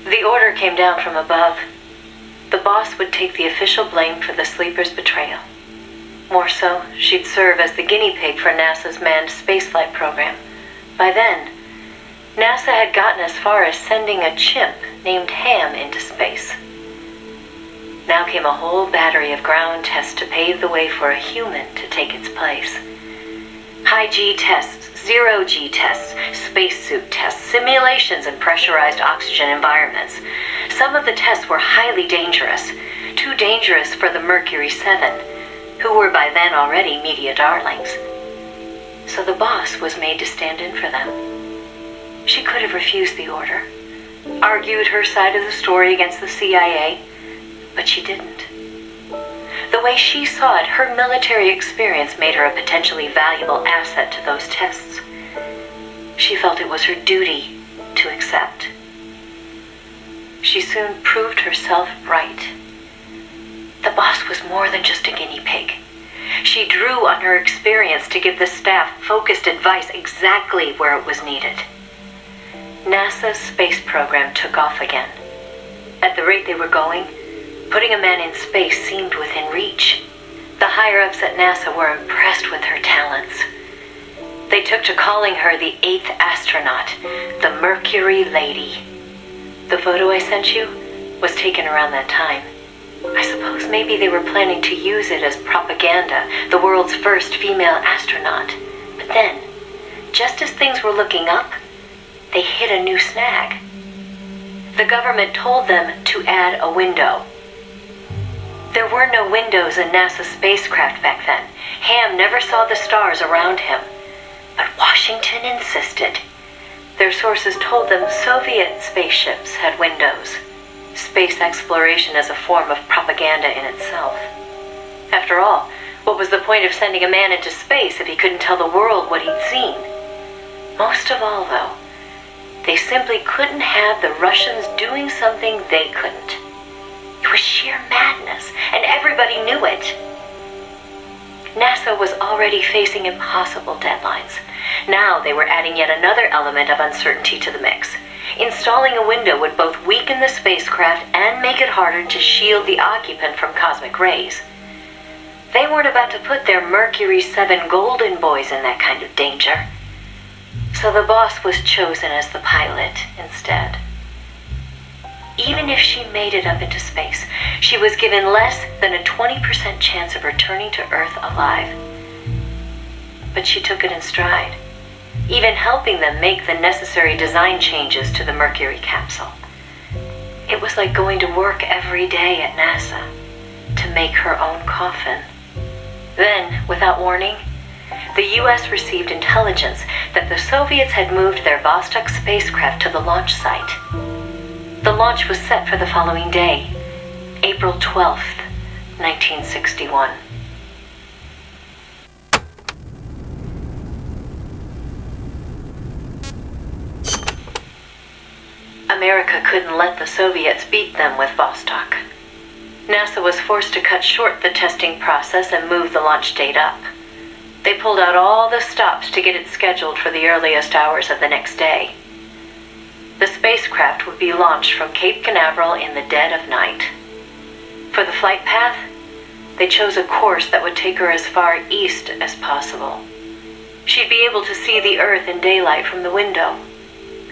The order came down from above. The boss would take the official blame for the sleeper's betrayal. More so, she'd serve as the guinea pig for NASA's manned spaceflight program. By then, NASA had gotten as far as sending a chimp named Ham into space. Now came a whole battery of ground tests to pave the way for a human to take its place. High-G tests, zero-G tests, spacesuit tests, simulations in pressurized oxygen environments. Some of the tests were highly dangerous, too dangerous for the Mercury 7, who were by then already media darlings. So the boss was made to stand in for them. She could have refused the order, argued her side of the story against the CIA, but she didn't. The way she saw it, her military experience made her a potentially valuable asset to those tests. She felt it was her duty to accept. She soon proved herself right. The boss was more than just a guinea pig. She drew on her experience to give the staff focused advice exactly where it was needed. NASA's space program took off again. At the rate they were going, putting a man in space seemed within reach. The higher-ups at NASA were impressed with her talents. They took to calling her the 8th astronaut, the Mercury Lady. The photo I sent you was taken around that time. I suppose maybe they were planning to use it as propaganda, the world's first female astronaut. But then, just as things were looking up, they hit a new snag. The government told them to add a window. There were no windows in NASA's spacecraft back then. Ham never saw the stars around him. But Washington insisted. Their sources told them Soviet spaceships had windows. Space exploration as a form of propaganda in itself. After all, what was the point of sending a man into space if he couldn't tell the world what he'd seen? Most of all, though, they simply couldn't have the Russians doing something they couldn't. It was sheer madness, and everybody knew it. NASA was already facing impossible deadlines. Now they were adding yet another element of uncertainty to the mix. Installing a window would both weaken the spacecraft and make it harder to shield the occupant from cosmic rays. They weren't about to put their Mercury 7 golden boys in that kind of danger. So the boss was chosen as the pilot instead. Even if she made it up into space, she was given less than a 20% chance of returning to Earth alive. But she took it in stride, even helping them make the necessary design changes to the Mercury capsule. It was like going to work every day at NASA to make her own coffin. Then, without warning, the U.S. received intelligence that the Soviets had moved their Vostok spacecraft to the launch site. The launch was set for the following day, April 12th, 1961. America couldn't let the Soviets beat them with Vostok. NASA was forced to cut short the testing process and move the launch date up. They pulled out all the stops to get it scheduled for the earliest hours of the next day. The spacecraft would be launched from Cape Canaveral in the dead of night. For the flight path, they chose a course that would take her as far east as possible. She'd be able to see the Earth in daylight from the window,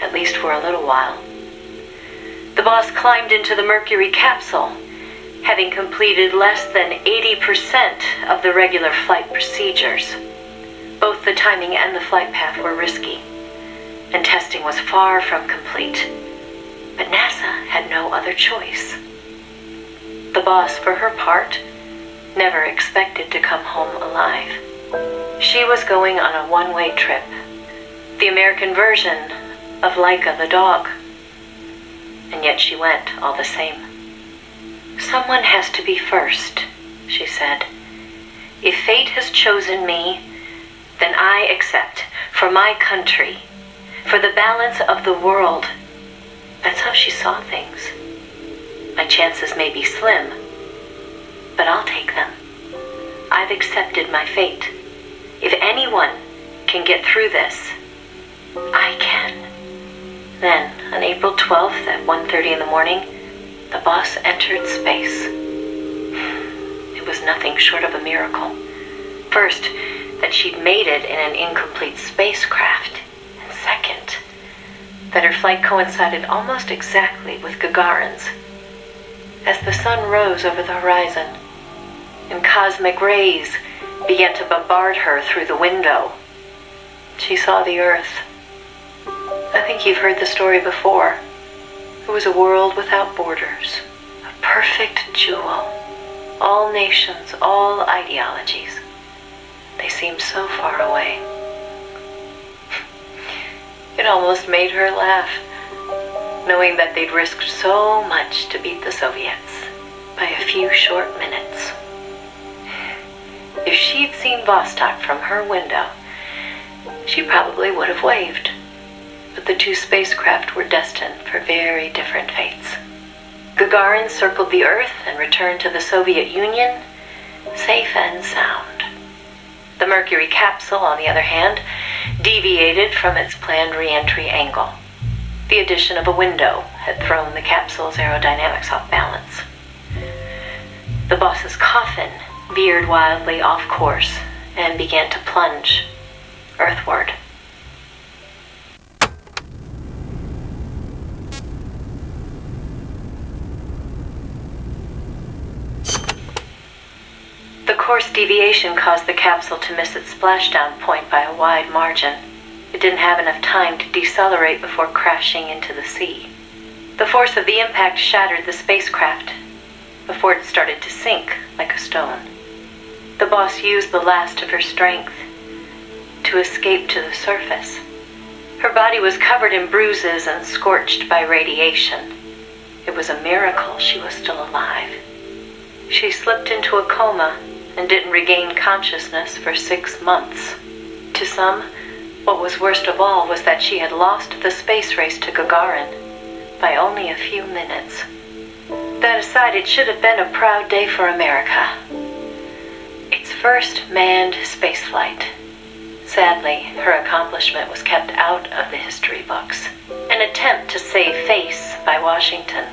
at least for a little while. The boss climbed into the Mercury capsule, having completed less than 80% of the regular flight procedures. Both the timing and the flight path were risky, and testing was far from complete. But NASA had no other choice. The boss, for her part, never expected to come home alive. She was going on a one-way trip, the American version of Laika the dog. And yet she went all the same. "Someone has to be first," she said. "If fate has chosen me, then I accept, for my country, for the balance of the world." That's how she saw things. My chances may be slim, but I'll take them. I've accepted my fate. If anyone can get through this, I can. Then, on April 12th at 1:30 in the morning, the boss entered space. It was nothing short of a miracle. First, that she'd made it in an incomplete spacecraft, and second, that her flight coincided almost exactly with Gagarin's. As the sun rose over the horizon, and cosmic rays began to bombard her through the window, she saw the Earth. I think you've heard the story before. It was a world without borders, a perfect jewel. All nations, all ideologies. They seemed so far away. It almost made her laugh, knowing that they'd risked so much to beat the Soviets by a few short minutes. If she'd seen Vostok from her window, she probably would have waved. But the two spacecraft were destined for very different fates. Gagarin circled the Earth and returned to the Soviet Union, safe and sound. The Mercury capsule, on the other hand, deviated from its planned re-entry angle. The addition of a window had thrown the capsule's aerodynamics off balance. The boss's coffin veered wildly off course and began to plunge earthward. The course deviation caused the capsule to miss its splashdown point by a wide margin. It didn't have enough time to decelerate before crashing into the sea. The force of the impact shattered the spacecraft before it started to sink like a stone. The boss used the last of her strength to escape to the surface. Her body was covered in bruises and scorched by radiation. It was a miracle she was still alive. She slipped into a coma and didn't regain consciousness for 6 months. To some, what was worst of all was that she had lost the space race to Gagarin by only a few minutes. That aside, it should have been a proud day for America. Its first manned spaceflight. Sadly, her accomplishment was kept out of the history books. An attempt to save face by Washington.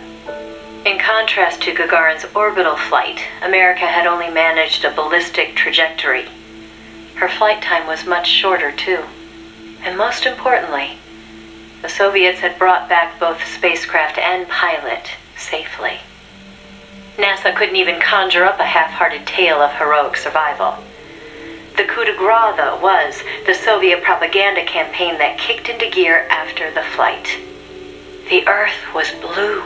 In contrast to Gagarin's orbital flight, America had only managed a ballistic trajectory. Her flight time was much shorter, too. And most importantly, the Soviets had brought back both spacecraft and pilot safely. NASA couldn't even conjure up a half-hearted tale of heroic survival. The coup de grace, though, was the Soviet propaganda campaign that kicked into gear after the flight. The Earth was blue.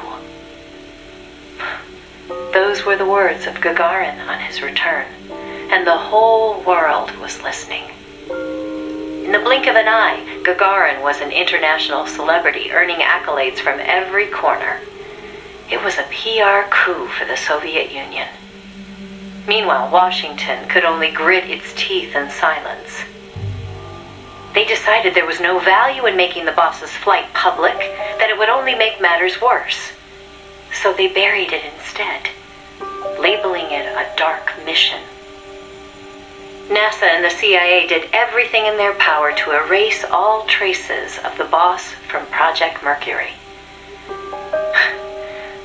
Those were the words of Gagarin on his return, and the whole world was listening. In the blink of an eye, Gagarin was an international celebrity, earning accolades from every corner. It was a PR coup for the Soviet Union. Meanwhile, Washington could only grit its teeth in silence. They decided there was no value in making the boss's flight public, that it would only make matters worse. So they buried it instead, labeling it a dark mission. NASA and the CIA did everything in their power to erase all traces of the boss from Project Mercury.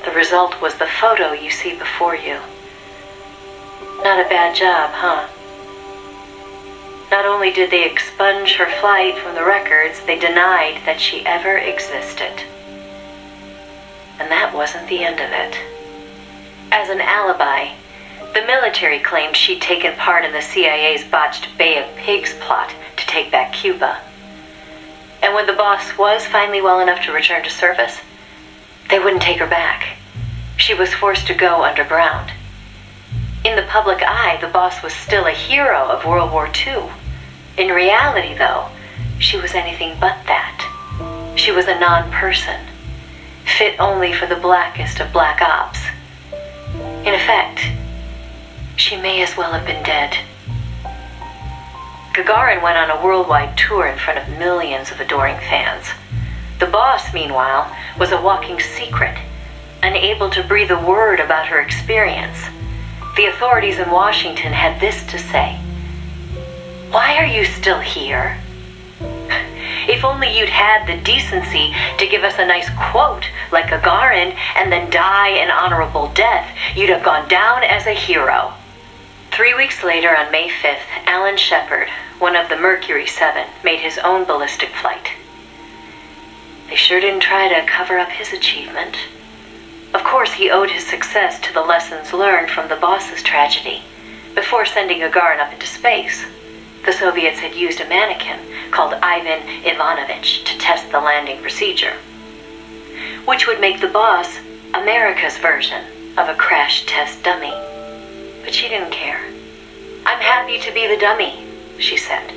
The result was the photo you see before you. Not a bad job, huh? Not only did they expunge her flight from the records, they denied that she ever existed. And that wasn't the end of it. As an alibi, the military claimed she'd taken part in the CIA's botched Bay of Pigs plot to take back Cuba. And when the boss was finally well enough to return to service, they wouldn't take her back. She was forced to go underground. In the public eye, the boss was still a hero of World War II. In reality, though, she was anything but that. She was a non-person, fit only for the blackest of black ops. In effect, she may as well have been dead. Gagarin went on a worldwide tour in front of millions of adoring fans. The boss, meanwhile, was a walking secret, unable to breathe a word about her experience. The authorities in Washington had this to say: "Why are you still here? If only you'd had the decency to give us a nice quote like Gagarin and then die an honorable death, you'd have gone down as a hero. 3 weeks later, on May 5th, Alan Shepard, one of the Mercury 7, made his own ballistic flight. They sure didn't try to cover up his achievement. Of course, he owed his success to the lessons learned from the boss's tragedy. Before sending Gagarin up into space, the Soviets had used a mannequin called Ivan Ivanovich to test the landing procedure, which would make the boss America's version of a crash test dummy. But she didn't care. "I'm happy to be the dummy," she said,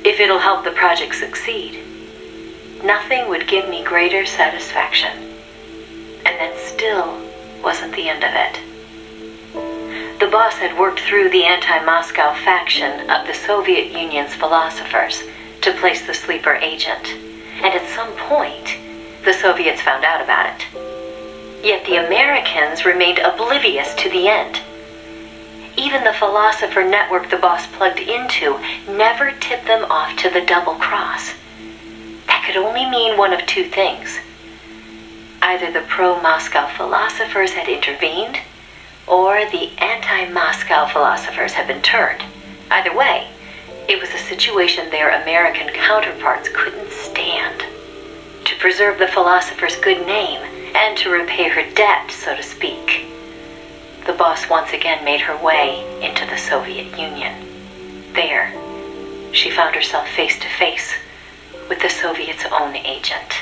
"if it'll help the project succeed. Nothing would give me greater satisfaction." And that still wasn't the end of it. The boss had worked through the anti-Moscow faction of the Soviet Union's philosophers to place the sleeper agent, and at some point, the Soviets found out about it. Yet the Americans remained oblivious to the end. Even the philosopher network the boss plugged into never tipped them off to the double cross. That could only mean one of two things. Either the pro-Moscow philosophers had intervened, or the anti-Moscow philosophers had been turned. Either way, it was a situation their American counterparts couldn't stand. To preserve the philosopher's good name, and to repay her debt, so to speak, the boss once again made her way into the Soviet Union. There, she found herself face to face with the Soviets' own agent.